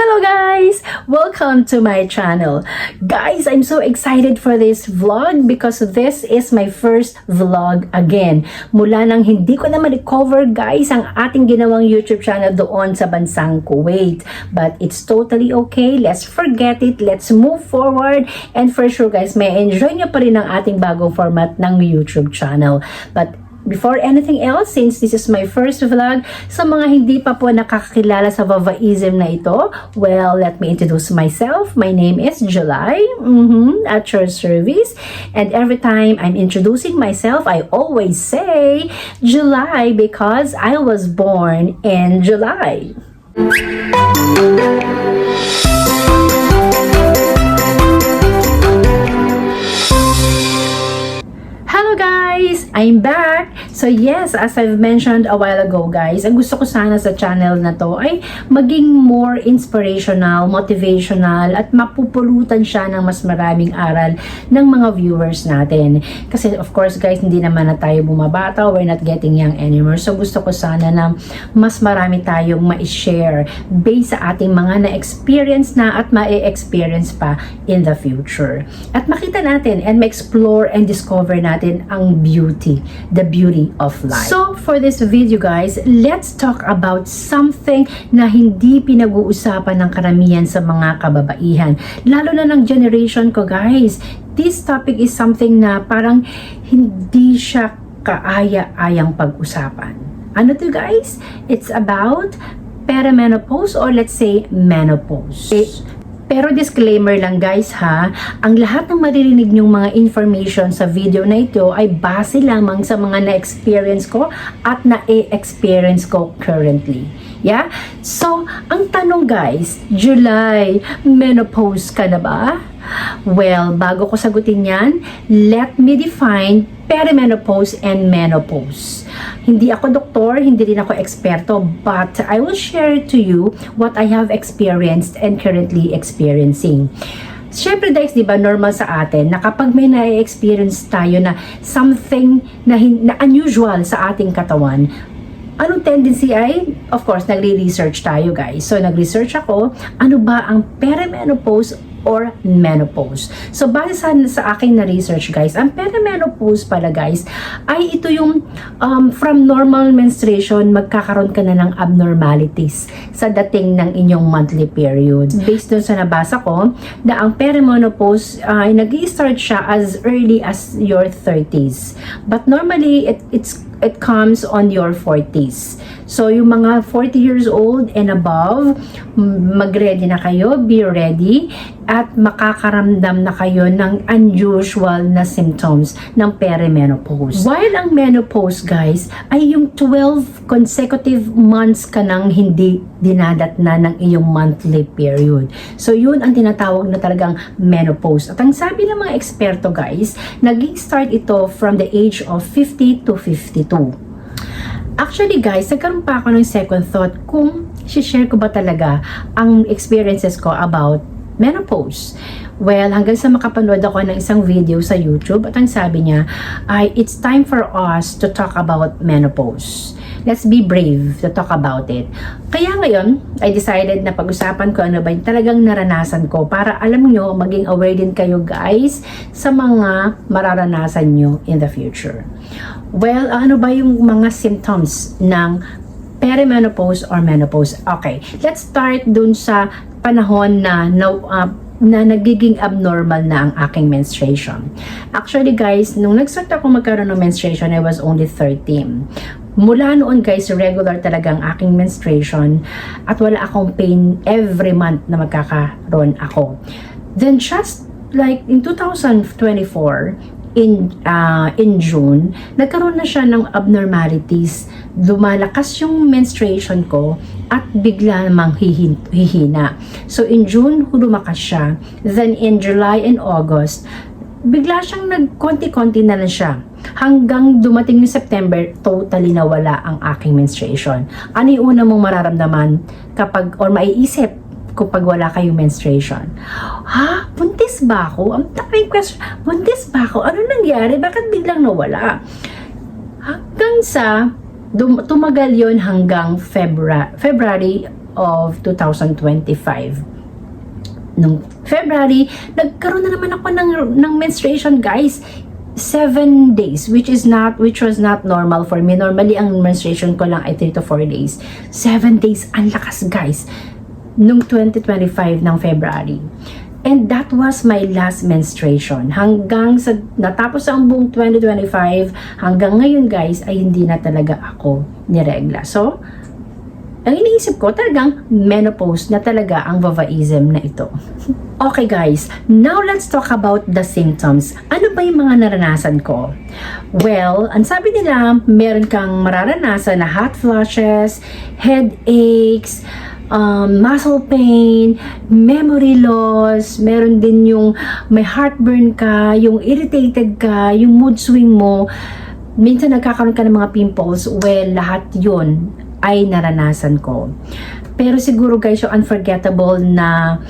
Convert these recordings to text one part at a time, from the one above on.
Hello guys! Welcome to my channel. Guys, I'm so excited for this vlog because this is my first vlog again. Mula nang hindi ko na ma-recover guys ang ating ginawang YouTube channel doon sa bansang Kuwait. But it's totally okay. Let's forget it. Let's move forward. And for sure guys, may enjoy nyo pa rin ang ating bagong format ng YouTube channel. But before anything else, since this is my first vlog, sa mga hindi pa po nakakakilala sa Vavaism na ito, well, let me introduce myself. My name is July, at your service. And every time I'm introducing myself, I always say July because I was born in July. Hello guys! I'm back! So yes, as I've mentioned a while ago guys, ang gusto ko sana sa channel na to ay maging more inspirational, motivational, at mapupulutan siya ng mas maraming aral ng mga viewers natin. Kasi of course guys, hindi naman na tayo bumabata, we're not getting young anymore. So gusto ko sana na mas marami tayong ma-share based sa ating mga na-experience na at ma-experience pa in the future. At makita natin and ma-explore and discover natin ang beauty, the beauty of life. So for this video guys, let's talk about something na hindi pinag-uusapan ng karamihan sa mga kababaihan, lalo na ng generation ko guys. This topic is something na parang hindi siya kaaya-ayang pag-usapan. Ano to guys? It's about perimenopause or let's say menopause. Pero disclaimer lang guys ha, ang lahat ng maririnig nyong mga information sa video na ito ay base lamang sa mga na-experience ko at na-experience ko currently. Yeah? So, ang tanong guys, July, menopause ka na ba? Well, bago ko sagutin yan, let me define perimenopause and menopause. Hindi ako doktor, hindi rin ako eksperto, but I will share to you what I have experienced and currently experiencing. Siyempre guys, di ba normal sa atin na kapag may na-experience tayo na something na unusual sa ating katawan, anong tendency ay, of course, nagre-research tayo guys. So, nag-research ako, ano ba ang perimenopause or menopause. So, base sa aking na-research guys, ang perimenopause pala guys, ay ito yung from normal menstruation, magkakaroon ka na ng abnormalities sa dating ng inyong monthly period. Based dun sa nabasa ko, na ang perimenopause ay nag-i-start siya as early as your 30s. But normally, it comes on your 40s. So, yung mga 40 years old and above, mag-ready na kayo, be ready, at makakaramdam na kayo ng unusual na symptoms ng perimenopause. While ang menopause, guys, ay yung 12 consecutive months ka nang hindi dinadatna ng iyong monthly period. So, yun ang tinatawag na talagang menopause. At ang sabi ng mga eksperto, guys, nag-start ito from the age of 50 to 52. Actually guys, nagkaroon pa ako ng second thought kung share ko ba talaga ang experiences ko about menopause. Well, hanggang sa makapanood ako ng isang video sa YouTube at ang sabi niya ay it's time for us to talk about menopause. Let's be brave to talk about it. Kaya ngayon, I decided na pag-usapan ko ano ba yung talagang naranasan ko para alam nyo, maging aware din kayo guys sa mga mararanasan nyo in the future. Well, ano ba yung mga symptoms ng perimenopause or menopause? Okay, let's start dun sa panahon na nagiging abnormal na ang aking menstruation. Actually guys, nung nag-start ako magkaroon ng menstruation, I was only 13. Mula noon guys, regular talaga ang aking menstruation at wala akong pain every month na magkakaroon ako. Then just like in 2024, in June, nagkaroon na siya ng abnormalities. Lumalakas yung menstruation ko at bigla namang hihina. So in June, lumakas siya. Then in July and August, bigla siyang nagkonti-konti na lang siya. Hanggang dumating yung September, totally nawala ang aking menstruation. Ano yung una mong mararamdaman kapag, or maiisip kapag wala kayong menstruation? Ha? Buntis ba ako? Ang daming question. Buntis ba ako? Ano nangyari? Bakit biglang nawala? Hanggang sa tumagal yon hanggang February of 2025. Nung February, nagkaroon na naman ako ng menstruation, guys. 7 days, which was not normal for me. Normally, ang menstruation ko lang ay 3 to 4 days. 7 days, ang lakas, guys, nung 2025 ng February. And that was my last menstruation. Hanggang sa natapos ang buong 2025, hanggang ngayon, guys, ay hindi na talaga ako niregla. So, ang iniisip ko talagang menopause na talaga ang babaism na ito. Okay guys, now let's talk about the symptoms. Ano ba yung mga naranasan ko? Well, ang sabi nila, meron kang mararanasan na hot flushes, headaches, muscle pain, memory loss, meron din yung may heartburn ka, yung irritated ka, yung mood swing mo, minsan nagkakaroon ka ng mga pimples. Well, lahat yun ay naranasan ko. Pero siguro guys, yung unforgettable na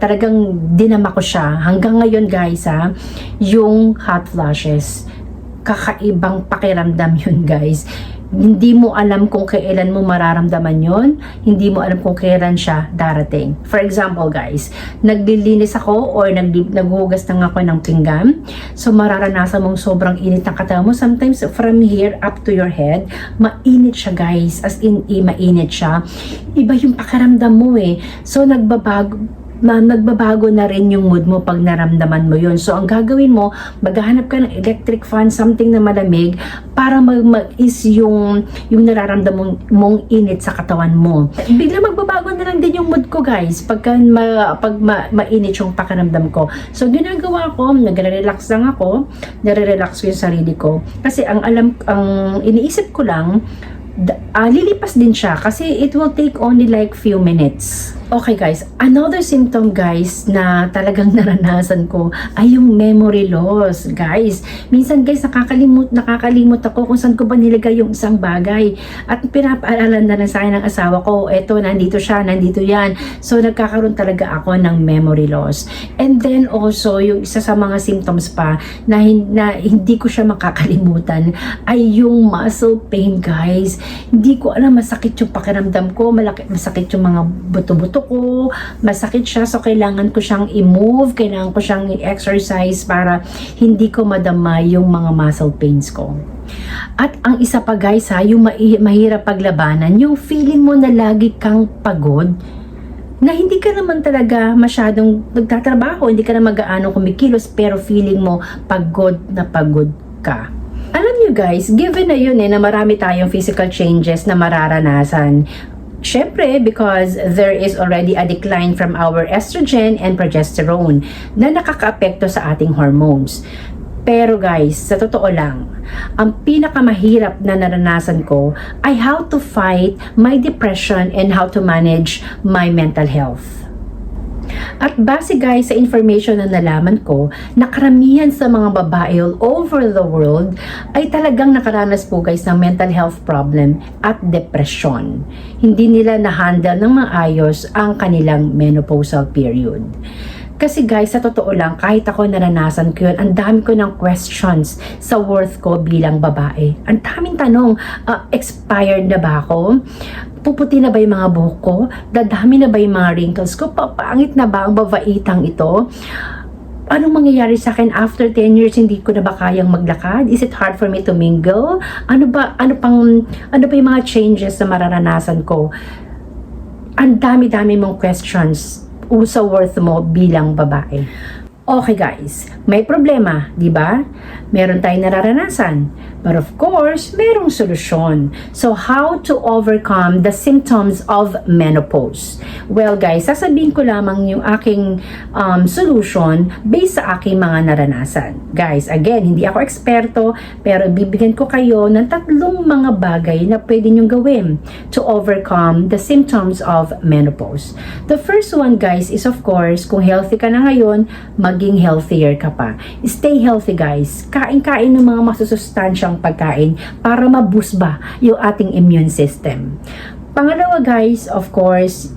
talagang dinama ko siya hanggang ngayon guys, yung hot flashes. Kakaibang pakiramdam yun guys. Hindi mo alam kung kailan mo mararamdaman yon, hindi mo alam kung kailan siya darating. For example guys, naglilinis ako or naghuhugas lang ako ng pinggan, so mararanasan mong sobrang init ng katawan mo. Sometimes from here up to your head, mainit siya guys, as in mainit siya. Iba yung pakiramdam mo so nagbabago na rin yung mood mo pag naramdaman mo yun. So, ang gagawin mo, maghahanap ka ng electric fan, something na malamig, para mag-is yung nararamdaman mong init sa katawan mo. Bigla magbabago na lang din yung mood ko, guys, pag mainit yung pakiramdam ko. So, ginagawa ko, nagre-relax lang ako, nare-relax ko yung sarili ko. Kasi ang iniisip ko lang, lilipas din siya kasi it will take only like few minutes. Okay guys, another symptom guys na talagang naranasan ko ay yung memory loss guys. Minsan guys, nakakalimot ako kung saan ko ba nilagay yung isang bagay, at pinapaalala na lang sa akin ng asawa ko, eto, nandito siya, nandito yan. So nagkakaroon talaga ako ng memory loss. And then also, yung isa sa mga symptoms pa na hindi ko siya makakalimutan ay yung muscle pain guys. Hindi ko alam, masakit yung pakiramdam ko, masakit yung mga buto-buto ko, masakit siya, so kailangan ko siyang i-move, kailangan ko siyang i-exercise para hindi ko madama yung mga muscle pains ko. At ang isa pa guys yung mahirap paglabanan, yung feeling mo na lagi kang pagod, na hindi ka naman talaga masyadong nagtatrabaho, hindi ka na mag-aano kumikilos, pero feeling mo pagod na pagod ka. Alam nyo guys, given na yun na marami tayong physical changes na mararanasan, syempre, because there is already a decline from our estrogen and progesterone na nakakaapekto sa ating hormones. Pero guys, sa totoo lang, ang pinakamahirap na naranasan ko ay how to fight my depression and how to manage my mental health. At base guys sa information na nalaman ko, na karamihan sa mga babae all over the world ay talagang nakaranas po guys ng mental health problem at depression. Hindi nila na-handle ng maayos ang kanilang menopausal period. Kasi guys, sa totoo lang, kahit ako naranasan ko yun, ang dami ko ng questions sa worth ko bilang babae. Ang daming tanong, expired na ba ako? Puputi na ba yung mga buhok ko? Dadami na ba yung mga wrinkles ko? Papangit na ba ang babaitang ito? Anong mangyayari sa akin after 10 years? Hindi ko na ba kayang maglakad? Is it hard for me to mingle? Ano pa yung mga changes na mararanasan ko? Ang dami-dami mong questions sa worth mo bilang babae. Okay guys, may problema, di ba? Meron tayong nararanasan. But of course, merong solusyon. So, how to overcome the symptoms of menopause? Well guys, sasabihin ko lamang yung aking solution based sa aking mga naranasan. Guys, again, hindi ako eksperto, pero bibigyan ko kayo ng 3 mga bagay na pwede nyong gawin to overcome the symptoms of menopause. The first one guys is of course, kung healthy ka na ngayon, maging healthier ka pa. Stay healthy guys. Kain-kain ng mga masusustansyang pagkain para ma-boost ba yung ating immune system. Pangalawa guys, of course,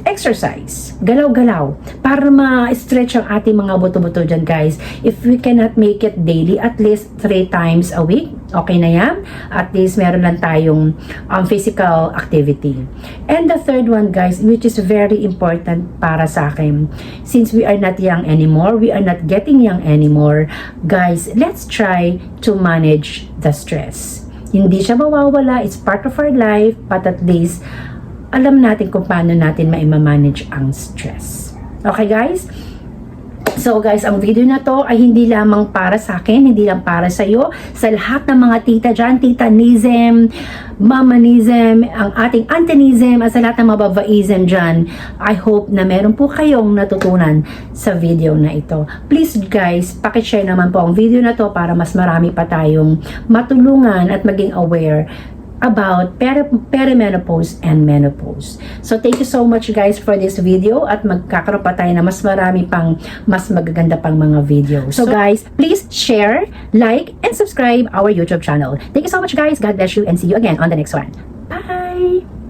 exercise, galaw-galaw, para ma-stretch ang ating mga buto-buto dyan, guys. If we cannot make it daily, at least 3 times a week, okay na yan. At least meron lang tayong physical activity. And the third one, guys, which is very important para sa akin, since we are not young anymore, we are not getting young anymore, guys, let's try to manage the stress. Hindi siya mawawala, it's part of our life, but at least alam natin kung paano natin ma-manage ang stress. Okay, guys? So, guys, ang video na to ay hindi lamang para sa akin, hindi lang para sa iyo, sa lahat ng mga tita dyan, titanism, mamanism, ang ating antinism, at sa lahat ng mga babaism dyan. I hope na meron po kayong natutunan sa video na ito. Please, guys, pakishare naman po ang video na to para mas marami pa tayong matulungan at maging aware about perimenopause and menopause. So, thank you so much, guys, for this video, at magkakaroon pa tayo na mas marami pang mas magaganda pang mga videos. So, guys, please share, like, and subscribe our YouTube channel. Thank you so much, guys. God bless you, and see you again on the next one. Bye!